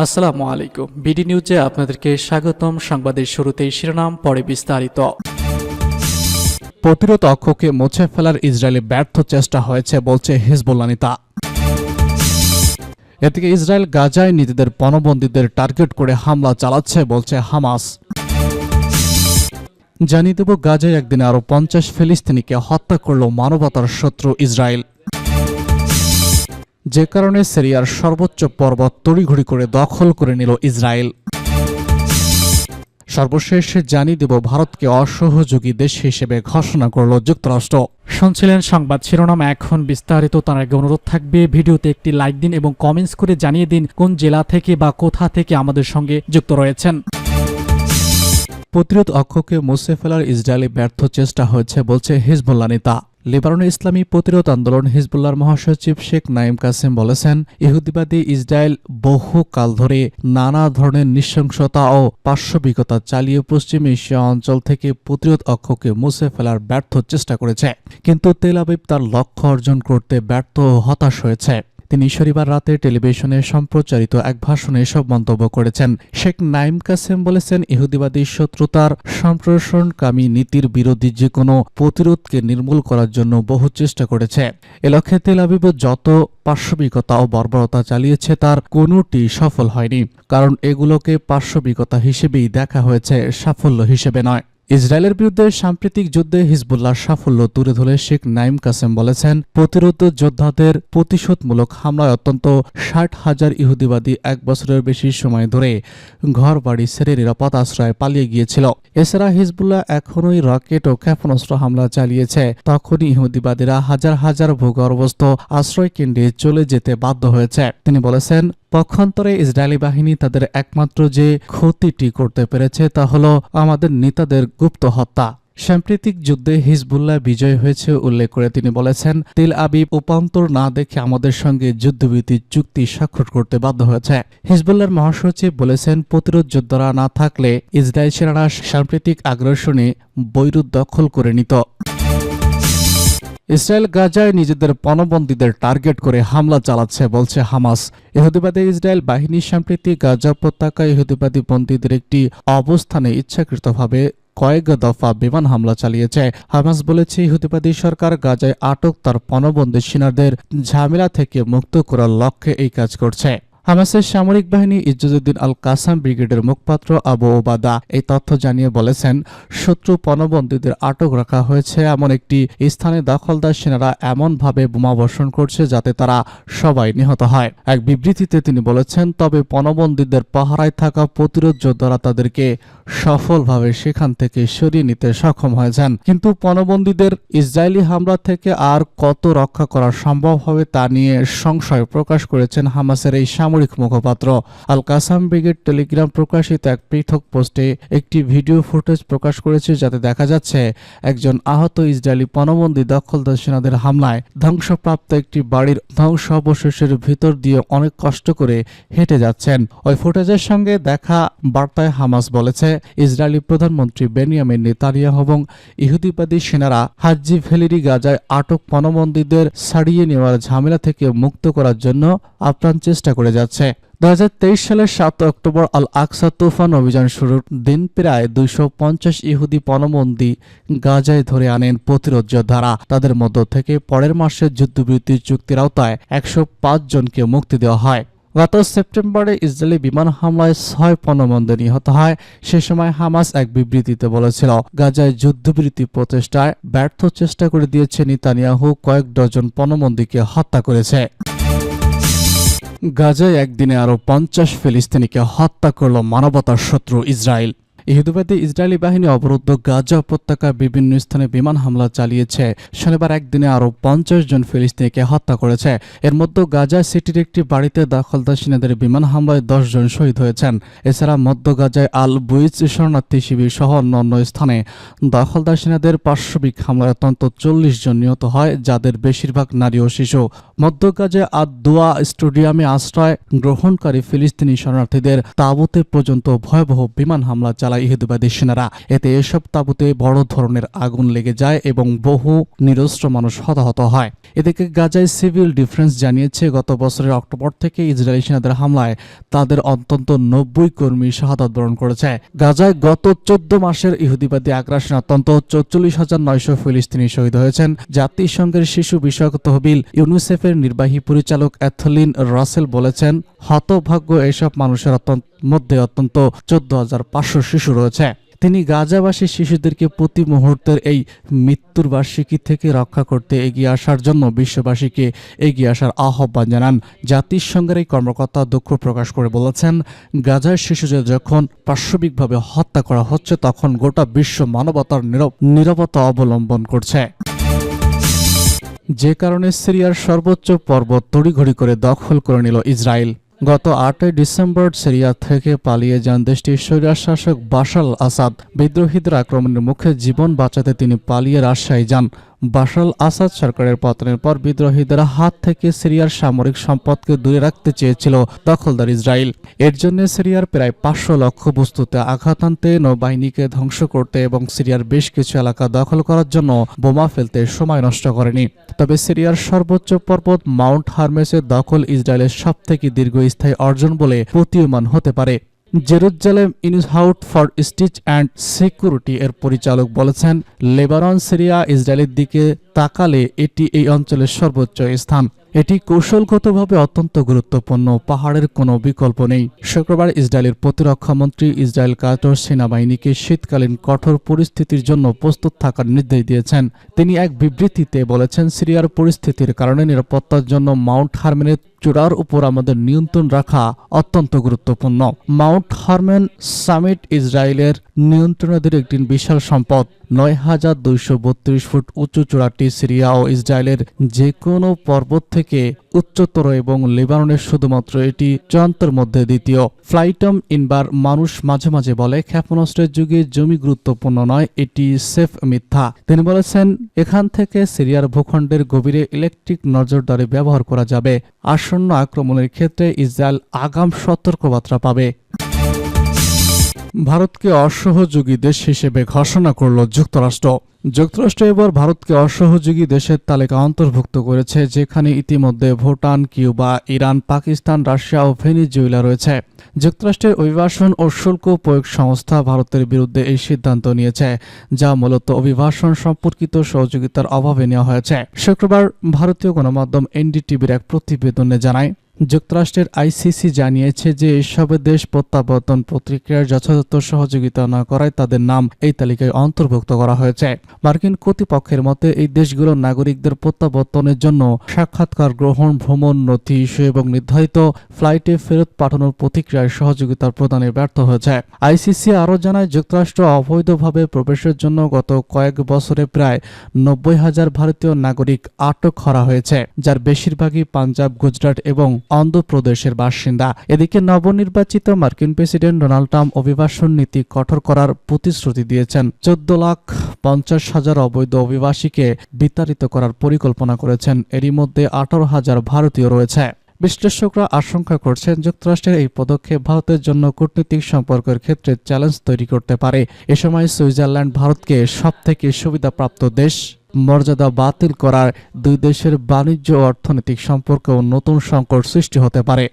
আসসালামু আলাইকুম। বিডি নিউজে আপনাদেরকে স্বাগতম। সংবাদের শুরুতেই শিরোনাম, পরে বিস্তারিত। প্রতিরোধ অক্ষকে মুছে ফেলার ইসরায়েলি ব্যর্থ চেষ্টা হয়েছে বলছে হিজবুল্লাহ নেতা। এদিকে ইসরায়েল গাজায় নিজেদের পণবন্দীদের টার্গেট করে হামলা চালাচ্ছে বলছে হামাস। জানিয়ে দেব, গাজায় একদিনে আরও 50 ফিলিস্তিনিকে হত্যা করল মানবতার শত্রু ইসরায়েল, যে কারণে সিরিয়ার সর্বোচ্চ পর্বত তড়িঘড়ি করে দখল করে নিল ইসরায়েল। সর্বশেষ জানিয়ে দেব, ভারতকে অসহযোগী দেশ হিসেবে ঘোষণা করল যুক্তরাষ্ট্র। শুনছিলেন সংবাদ শিরোনাম, এখন বিস্তারিত। তার আগে অনুরোধ থাকবে, ভিডিওতে একটি লাইক দিন এবং কমেন্টস করে জানিয়ে দিন কোন জেলা থেকে বা কোথা থেকে আমাদের সঙ্গে যুক্ত রয়েছেন। প্রতিরোধ অক্ষকে মুছে ফেলার ইসরায়েলি ব্যর্থ চেষ্টা হয়েছে বলছে হিজবুল্লাহ নেতা। লেবাননের ইসলামী প্রতিরোধ আন্দোলন হিজবুল্লাহর মহাসচিব শেখ নাইম কাসেম বলেছেন, ইহুদিবাদী ইসরায়েল বহু কাল ধরে নানা ধরনের নৃশংসতা ও পাশবিকতা চালিয়ে পশ্চিম এশিয়া অঞ্চল থেকে প্রতিরোধ অক্ষকে মুছে ফেলার ব্যর্থ চেষ্টা করেছে, কিন্তু তেল আবিব তার লক্ষ্য অর্জন করতে ব্যর্থ ও হতাশ হয়েছে। তিনি শনিবার রাতে টেলিভিশনে সম্প্রচারিত এক ভাষণে এসব মন্তব্য করেছেন। শেখ নাইম কাসেম বলেছেন, ইহুদিবাদী শত্রুতার সম্প্রসারণকামী নীতির বিরোধী যে কোনো প্রতিরোধকে নির্মূল করার জন্য বহু চেষ্টা করেছে। এ লক্ষ্যে তেল আবিব যত পাশবিকতা ও বর্বরতা চালিয়েছে তার কোনোটি সফল হয়নি, কারণ এগুলোকে পাশবিকতা হিসেবেই দেখা হয়েছে, সাফল্য হিসেবে নয়। ইসরায়েলের বিরুদ্ধে সাম্প্রতিক যুদ্ধে হিজবুল্লাহর সাফল্য তুলে ধরে শেখ নাইম কাসেম বলেছেন, প্রতিরোধ যোদ্ধাদের প্রতিশোধমূলক হামলায় অত্যন্ত 60,000 ইহুদিবাদী 1 বছরের বেশি সময় ধরে ঘর বাড়ি ছেড়ে নিরাপদ আশ্রয়ে পালিয়ে গিয়েছিল। এছাড়া হিজবুল্লাহ এখনই রকেট ও ক্ষেপণাস্ত্র হামলা চালিয়েছে, তখনই ইহুদিবাদীরা হাজার হাজার ভূগর্ভস্থ আশ্রয়কেন্দ্রে চলে যেতে বাধ্য হয়েছে। তিনি বলেছেন, পক্ষান্তরে ইসরায়েলি বাহিনী তাদের একমাত্র যে ক্ষতিটি করতে পেরেছে তা হল আমাদের নেতাদের গুপ্ত হত্যা। সাম্প্রতিক যুদ্ধে হিজবুল্লাহ বিজয় হয়েছে উল্লেখ করে তিনি বলেছেন, তেল আবিব উপান্তর না দেখে আমাদের সঙ্গে যুদ্ধবিরতি চুক্তি স্বাক্ষর করতে বাধ্য হয়েছে। হিজবুল্লাহর মহাসচিব বলেছেন, প্রতিরোধ যোদ্ধারা না থাকলে ইসরায়েল সেনারা সাম্প্রতিক আগ্রাসনে বৈরুত দখল করে নিত। ইসরায়েল গাজায় নিজেদের পণবন্দীদের টার্গেট করে হামলা চালাচ্ছে বলছে হামাস। ইহুদিবাদী ইসরায়েল বাহিনী সাম্প্রতিক গাজা উপত্যকায় ইহুদিবাদী বন্দীদের একটি অবস্থানে ইচ্ছাকৃতভাবে কয়েক দফা বিমান হামলা চালিয়েছে। হামাস বলেছে, ইহুদিবাদী সরকার গাজায় আটক তার পণবন্দী সেনাদের ঝামেলা থেকে মুক্ত করার লক্ষ্যে এই কাজ করছে। হামাসের সামরিক বাহিনী ইজ্জুদ্দিন আল কাসাম ব্রিগেডের মুখপাত্র আবু ওবাদা এই তথ্য জানিয়ে বলেছেন, শত্রু পণবন্দীদের আটক রাখা হয়েছে এমন একটি স্থানে দখলদার সেনারা এমনভাবে বোমাবর্ষণ করছে যাতে তারা সবাই নিহত হয়। এক বিবৃতিতে তিনি বলেছেন, তবে পণবন্দীদের পাহারায় থাকা প্রতিরোধ যোদ্ধারা তাদেরকে সফলভাবে সেখান থেকে সরিয়ে নিতে সক্ষম হয়েছেন, কিন্তু পণবন্দীদের ইসরায়েলি হামলা থেকে আর কত রক্ষা করা সম্ভব হবে তা নিয়ে সংশয় প্রকাশ করেছেন হামাসের এই সামরিক মুখপাত্র। আল কাসাম ব্রিগেড টেলিগ্রাম প্রকাশিত এক পৃথক পোস্টে একটি ভিডিও ফুটেজ প্রকাশ করেছে, যাতে দেখা যাচ্ছে একজন আহত ইসরায়েলি পণবন্দী দখলদার সেনাদের হামলায় ধ্বংসপ্রাপ্ত একটি বাড়ির ধ্বংসাবশেষের ভিতর দিয়ে অনেক কষ্ট করে হেঁটে যাচ্ছেন। ওই ফুটেজের সঙ্গে দেখা বার্তায় হামাস বলেছে, ইসরায়েলি প্রধানমন্ত্রী বেনিয়ামিন নেতানিয়াহু এবং ইহুদিবাদী সেনারা হাজ্জি ভ্যালিরি গাজায় আটক পণবন্দীদের ছাড়িয়ে নেওয়ার ঝামেলা থেকে মুক্ত করার জন্য আপ্রাণ চেষ্টা করে যাচ্ছে। 2023 সালের 7 অক্টোবর আল আকসা তুফান অভিযান শুরুর দিন প্রায় 250 ইহুদি পণবন্দী গাজায় ধরে আনেন প্রতিরোধ যোদ্ধারা। তাদের মধ্য থেকে পরের মাসে যুদ্ধবিরতি চুক্তির আওতায় 105 জনকে মুক্তি দেওয়া হয়। গত সেপ্টেম্বরে ইসরায়েলি বিমান হামলায় 6 পণবন্দী নিহত হয়। সে সময় হামাস এক বিবৃতিতে বলেছিল, গাজায় যুদ্ধবিরতি প্রচেষ্টায় ব্যর্থ চেষ্টা করে দিয়েছে নেতানিয়াহু কয়েক ডজন পণবন্দীকে হত্যা করেছে। গাজায় একদিনে আরও 50 ফিলিস্তিনিকে হত্যা করল মানবতার শত্রু ইসরায়েল। ইহুদিবাদী ইসরায়েলি বাহিনী অবরুদ্ধ গাজা উপত্যকার বিভিন্ন স্থানে বিমান হামলা চালিয়েছে। শনিবার একদিনে আরও 50 জন ফিলিস্তিনিকে হত্যা করেছে। এর মধ্যে গাজা সিটির একটি বাড়িতে দখলদার সেনাদের বিমান হামলায় 10 জন শহীদ হয়েছেন। এছাড়া মধ্য গাজায় আল বুইজ শরণার্থী শিবির সহ অন্যান্য স্থানে দখলদার সেনাদের পাশবিক হামলায় অন্তত 40 জন নিহত হয়, যাদের বেশিরভাগ নারী ও শিশু। মধ্য গাজায় আদ দোয়া স্টেডিয়ামে আশ্রয় গ্রহণকারী ফিলিস্তিনি শরণার্থীদের তাঁবুতে পর্যন্ত ভয়াবহ বিমান হামলা চালায় হামলায় ইহুদিবাদী সেনারা। এতে এসব তাঁবুতে বড় ধরনের আগুন লেগে যায় এবং বহু নিরস্ত্র মানুষ হতাহত হয়। এদিকে গাজায় সিভিল ডিফেন্স জানিয়েছে গত বছরের অক্টোবর থেকে ইসরায়েলি সেনাদের হামলায় তাদের অন্তত 90 কর্মী শাহাদাত বরণ করেছে। গাজায় গত 14 মাসের ইহুদিবাদী আগ্রাসনে অন্তত 44,900 ফিলিস্তিনি শহীদ হয়েছেন। জাতিসংঘের শিশু বিষয়ক তহবিল ইউনিসেফের নির্বাহী পরিচালক অ্যাথলিন রাসেল বলেছেন, হতভাগ্য এসব মানুষের মধ্যে অন্তত 14,500 শিশু রয়েছে। তিনি গাজাবাসী শিশুদেরকে প্রতি মুহূর্তের এই মৃত্যুর বার্ষিকী থেকে রক্ষা করতে এগিয়ে আসার জন্য বিশ্ববাসীকে এগিয়ে আসার আহ্বান জানান। জাতিসংঘের এই কর্মকর্তা দুঃখ প্রকাশ করে বলেছেন, গাজার শিশুদের যখন পাশবিকভাবে হত্যা করা হচ্ছে তখন গোটা বিশ্ব মানবতার নীরবতা অবলম্বন করছে। যে কারণে সিরিয়ার সর্বোচ্চ পর্বত তড়িঘড়ি করে দখল করে নিল ইসরায়েল। গত 8 ডিসেম্বর সিরিয়া থেকে পালিয়ে যান দেশটির স্বৈরশাসক বাশার আল আসাদ। বিদ্রোহীদের আক্রমণের মুখে জীবন বাঁচাতে তিনি পালিয়ে রাজশাহী যান। বাশার আল আসাদ সরকারের পতনের পর বিদ্রোহীদের হাত থেকে সিরিয়ার সামরিক সম্পদকে দূরে রাখতে চেয়েছিল দখলদার ইসরায়েল। এর জন্য সিরিয়ার প্রায় 500 লক্ষ্যবস্তুতে আঘাত আনতে, নৌবাহিনীকে ধ্বংস করতে এবং সিরিয়ার বেশ কিছু এলাকা দখল করার জন্য বোমা ফেলতে সময় নষ্ট করেনি। তবে সিরিয়ার সর্বোচ্চ পর্বত মাউন্ট হারমেসের দখল ইসরায়েলের সবথেকে দীর্ঘস্থায়ী অর্জন বলে প্রতীয়মান হতে পারে। Jerusalem institute for stitch and security এর পরিচালক বলেছেন, লেবানন সিরিয়া ইসরায়েলের দিকে তাকালে এটি এই অঞ্চলের সর্বোচ্চ স্থান। এটি কৌশলগতভাবে অত্যন্ত গুরুত্বপূর্ণ, পাহাড়ের কোনো বিকল্প নেই। শুক্রবার ইসরায়েলের প্রতিরক্ষা মন্ত্রী ইসরায়েল কাতর সেনাবাহিনীকে শীতকালীন কঠোর পরিস্থিতির জন্য প্রস্তুত থাকার নির্দেশ দিয়েছেন। তিনি এক বিবৃতিতে বলেছেন, সিরিয়ার পরিস্থিতির কারণে নিরাপত্তার জন্য মাউন্ট হারমেনের চূড়ার উপর আমাদের নিয়ন্ত্রণ রাখা অত্যন্ত গুরুত্বপূর্ণ। মাউন্ট হারমেন সামিট ইসরায়েলের নিয়ন্ত্রণাধীন একটি বিশাল সম্পদ। 9,232 ফুট উঁচু চূড়াটি সিরিয়া ও ইসরায়েলের যে কোনো পর্বত থেকে উচ্চতর এবং লেবাননের শুধুমাত্র এটি চূড়ান্তের মধ্যে দ্বিতীয়। ফ্লাইটম ইনবার মানুষ মাঝে মাঝে বলে ক্ষেপণাস্ত্রের যুগে জমি গুরুত্বপূর্ণ নয়, এটি সেফ মিথ্যা। তিনি বলেছেন, এখান থেকে সিরিয়ার ভূখণ্ডের গভীরে ইলেকট্রিক নজরদারি ব্যবহার করা যাবে। আসন্ন আক্রমণের ক্ষেত্রে ইসরায়েল আগাম সতর্কবার্তা পাবে। ভারতকে অসহযোগী দেশ হিসেবে ঘোষণা করল যুক্তরাষ্ট্র। যুক্তরাষ্ট্র এবার ভারতকে অসহযোগী দেশের তালিকা অন্তর্ভুক্ত করেছে, যেখানে ইতিমধ্যে Bhutan, Cuba, Iran, Pakistan, Russia ও ভেনেজুয়েলা রয়েছে। যুক্তরাষ্ট্রের অভিবাসন ও শুল্ক প্রয়োগ সংস্থা ভারতের বিরুদ্ধে এই সিদ্ধান্ত নিয়েছে, যা মূলত অভিবাসন সম্পর্কিত সহযোগিতার অভাবে নেওয়া হয়েছে। শুক্রবার ভারতীয় গণমাধ্যম এনডিটিভির এক প্রতিবেদনে জানায়, যুক্তরাষ্ট্রের আইসিসি জানিয়েছে যে এসব দেশ প্রত্যাবর্তন প্রক্রিয়ার যথাযথ সহযোগিতা না করায় তাদের নাম এই তালিকায় অন্তর্ভুক্ত করা হয়েছে। মার্কিন কর্তৃপক্ষের মতে এই দেশগুলোর নাগরিকদের প্রত্যাবর্তনের জন্য সাক্ষাৎকার গ্রহণ, ভ্রমণ নথি ইস্যু এবং নির্ধারিত ফ্লাইটে ফেরত পাঠানোর প্রতিক্রিয়ায় সহযোগিতা প্রদানে ব্যর্থ হয়েছে। আইসিসি আরও জানায়, যুক্তরাষ্ট্র অবৈধভাবে প্রবেশের জন্য গত কয়েক বছরে প্রায় 90,000 ভারতীয় নাগরিক আটক করা হয়েছে, যার বেশিরভাগই পাঞ্জাব, গুজরাট এবং অন্ধ্রপ্রদেশের বাসিন্দা। এদিকে নবনির্বাচিত মার্কিন প্রেসিডেন্ট ডোনাল্ড ট্রাম্প অভিবাসন নীতি কঠোর করার প্রতিশ্রুতি দিয়েছেন। 14,50,000 অবৈধ অভিবাসীকে বিতাড়িত করার পরিকল্পনা করেছেন। এরই মধ্যে 18,000 ভারতীয় রয়েছে। বিশ্লেষকরা আশঙ্কা করছেন, যুক্তরাষ্ট্রের এই পদক্ষেপ ভারতের জন্য কূটনৈতিক সম্পর্কের ক্ষেত্রে চ্যালেঞ্জ তৈরি করতে পারে। এ সময় সুইজারল্যান্ড ভারতকে সবথেকে সুবিধাপ্রাপ্ত দেশ মর্যাদা বাতিল করার দুই দেশের বাণিজ্য ও অর্থনৈতিক সম্পর্কেও নতুন সংকট সৃষ্টি হতে পারে।